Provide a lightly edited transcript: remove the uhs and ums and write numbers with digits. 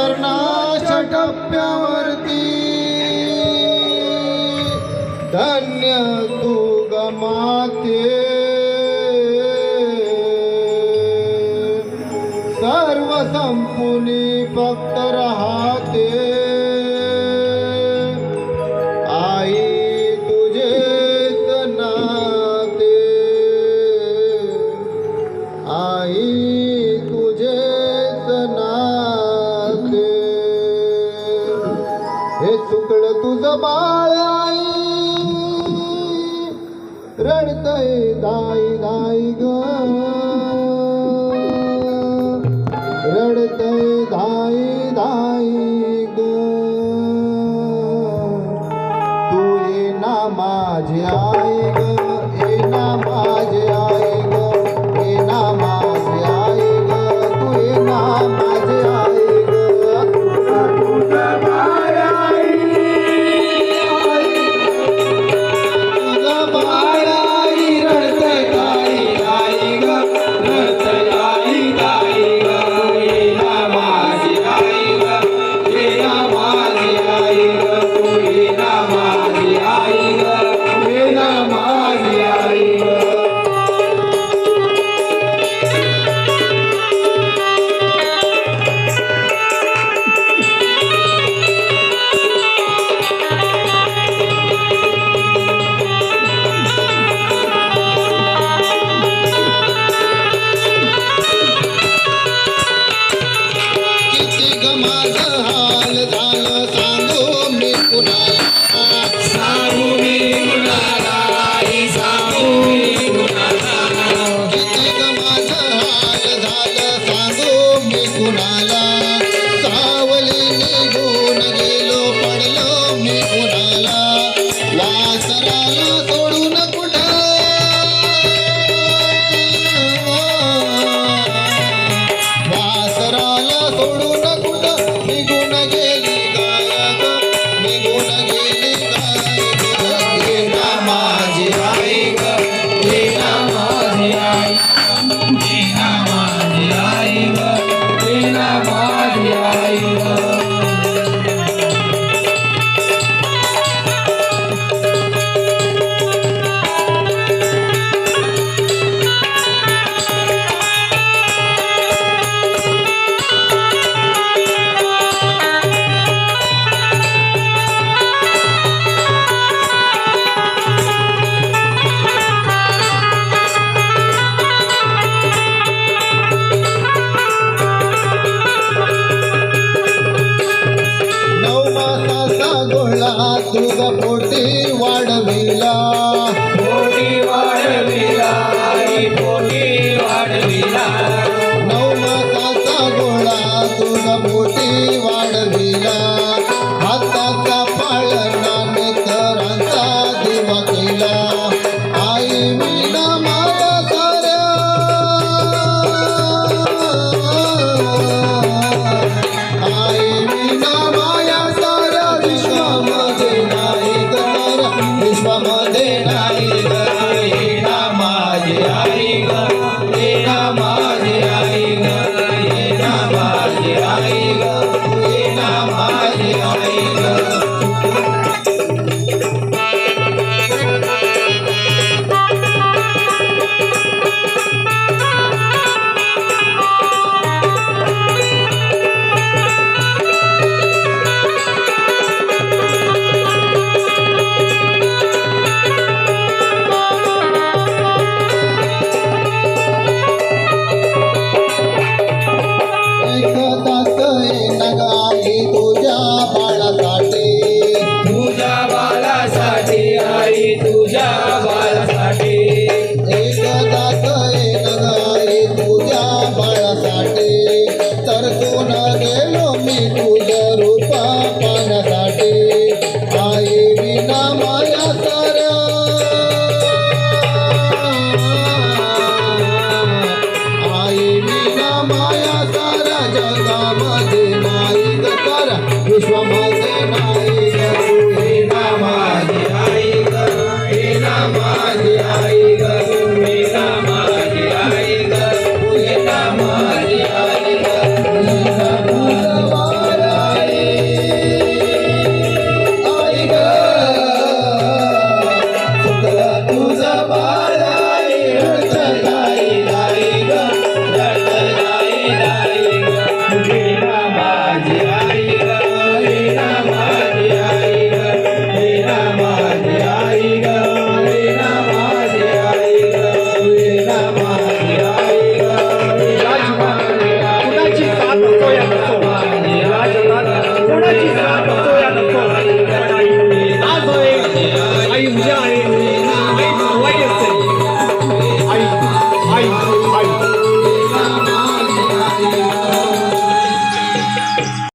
मरणाच्या टप्प्यावरती धन्य तू गमाते सर्व संपुनी फक्त राहते आई तुझेच नाते आई तुझेच नाते हे चुकलं तुझं बाळ आई रडतय दाई दाई ग रडतय दाई दाई ग तू ये ना माझी आई ग ये ना माझी आई ग ये ना माझी आई ग तू ये ना माझी आई ग तुझं बाळ आई तुझं बाळ आई रडतय दाई दाई ग रडतय दाई दाई ग ये ना माझी आई ग ये ना माझी आई ग तू ये ना माझी आई ग ये ना माझी आई ग तुझा पोटी वाढविला आई पोटी वाढविला 9 मासाचा गोळा तुझा पोटी वाढविला हाताचा पाळणा नेत्रांचा दिवा केला आई विना माया साऱ्या आई विना माया साऱ्या विश्वामध्ये नाही ग ये ना माझी आई ग ये ना माझी आई ग ये ना माझी आई ग ये ना माझी आई ग विश्वामध्ये नाही